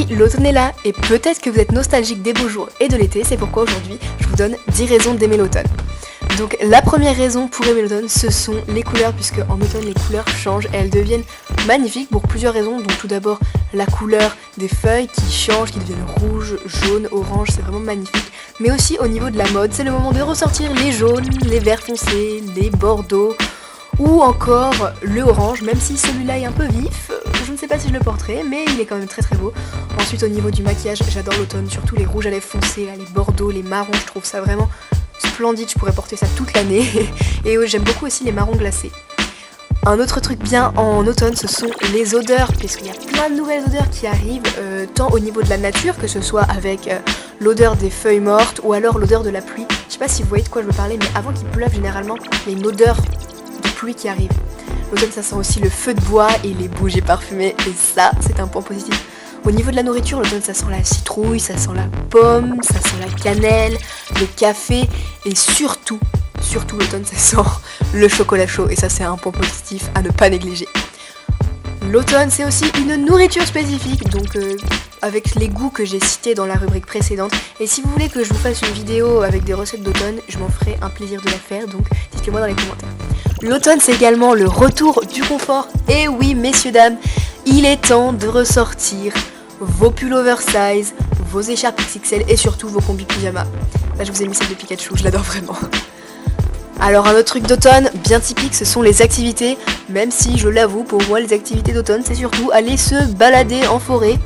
oui, l'automne est là, et peut-être que vous êtes nostalgique des beaux jours et de l'été, c'est pourquoi aujourd'hui je vous donne 10 raisons d'aimer l'automne. Donc la première raison pour aimer l'automne, ce sont les couleurs, puisque en automne les couleurs changent et elles deviennent magnifiques pour plusieurs raisons. Donc tout d'abord la couleur des feuilles qui changent, qui deviennent rouges, jaunes, oranges, c'est vraiment magnifique. Mais aussi au niveau de la mode, c'est le moment de ressortir les jaunes, les verts foncés, les bordeaux, ou encore le orange, même si celui-là est un peu vif, je ne sais pas si je le porterai, mais il est quand même très très beau. Ensuite au niveau du maquillage, j'adore l'automne, surtout les rouges à lèvres foncés, là, les bordeaux, les marrons, je trouve ça vraiment splendide, je pourrais porter ça toute l'année. Et j'aime beaucoup aussi les marrons glacés. Un autre truc bien en automne, ce sont les odeurs, puisqu'il y a plein de nouvelles odeurs qui arrivent, tant au niveau de la nature, que ce soit avec l'odeur des feuilles mortes ou alors l'odeur de la pluie. Je sais pas si vous voyez de quoi je veux parler, mais avant qu'il pleuve, généralement, il y a une odeur de pluie qui arrive. L'automne, ça sent aussi le feu de bois et les bougies parfumées, et ça, c'est un point positif. Au niveau de la nourriture, l'automne, ça sent la citrouille, ça sent la pomme, ça sent la cannelle, le café, et surtout l'automne, ça sent le chocolat chaud, et ça, c'est un point positif à ne pas négliger. L'automne, c'est aussi une nourriture spécifique, donc avec les goûts que j'ai cités dans la rubrique précédente. Et si vous voulez que je vous fasse une vidéo avec des recettes d'automne, je m'en ferai un plaisir de la faire, donc dites-le moi dans les commentaires. L'automne, c'est également le retour du confort. Et oui, messieurs, dames, il est temps de ressortir vos pulls oversize, vos écharpes XXL et surtout vos combis pyjama. Là, je vous ai mis celle de Pikachu, je l'adore vraiment. Alors un autre truc d'automne bien typique, ce sont les activités, même si je l'avoue, pour moi les activités d'automne c'est surtout aller se balader en forêt,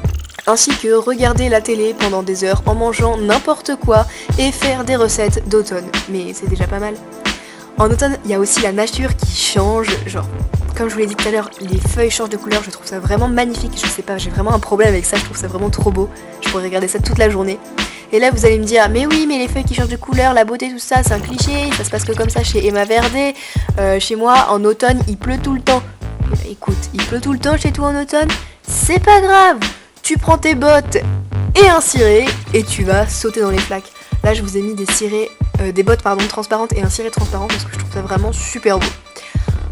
ainsi que regarder la télé pendant des heures en mangeant n'importe quoi et faire des recettes d'automne, mais c'est déjà pas mal. En automne, il y a aussi la nature qui change, genre, comme je vous l'ai dit tout à l'heure, les feuilles changent de couleur, je trouve ça vraiment magnifique, je sais pas, j'ai vraiment un problème avec ça, je trouve ça vraiment trop beau, je pourrais regarder ça toute la journée. Et là vous allez me dire, mais oui, mais les feuilles qui changent de couleur, la beauté, tout ça, c'est un cliché, ça se passe que comme ça chez Emma Verdé, chez moi, en automne, il pleut tout le temps. Écoute, il pleut tout le temps chez toi en automne, c'est pas grave, tu prends tes bottes et un ciré, et tu vas sauter dans les flaques. Là je vous ai mis des bottes transparentes et un ciré transparent parce que je trouve ça vraiment super beau.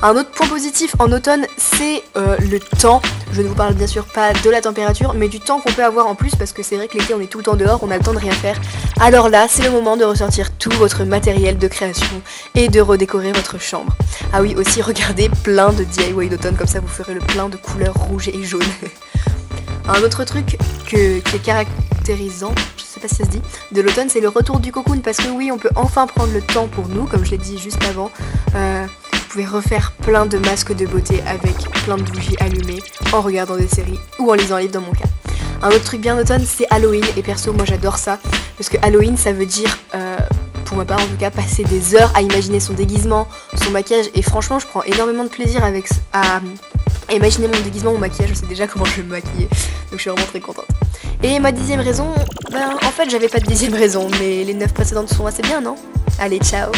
Un autre point positif en automne, c'est le temps. Je ne vous parle bien sûr pas de la température, mais du temps qu'on peut avoir en plus, parce que c'est vrai que l'été on est tout le temps dehors, on a le temps de rien faire. Alors là, c'est le moment de ressortir tout votre matériel de création et de redécorer votre chambre. Ah oui, aussi regardez plein de DIY d'automne, comme ça vous ferez le plein de couleurs rouges et jaunes. Un autre truc qui est caractérisant, je sais pas si ça se dit, de l'automne, c'est le retour du cocoon, parce que oui, on peut enfin prendre le temps pour nous, comme je l'ai dit juste avant. Vous pouvez refaire plein de masques de beauté avec plein de bougies allumées en regardant des séries ou en lisant un livre dans mon cas. Un autre truc bien d'automne, c'est Halloween, et perso moi j'adore ça, parce que Halloween ça veut dire, pour ma part en tout cas, passer des heures à imaginer son déguisement, son maquillage, et franchement je prends énormément de plaisir à imaginer mon déguisement, mon maquillage, je sais déjà comment je vais me maquiller, donc je suis vraiment très contente. Et ma 10e raison, en fait j'avais pas de 10e raison, mais les 9 précédentes sont assez bien, non? Allez, ciao!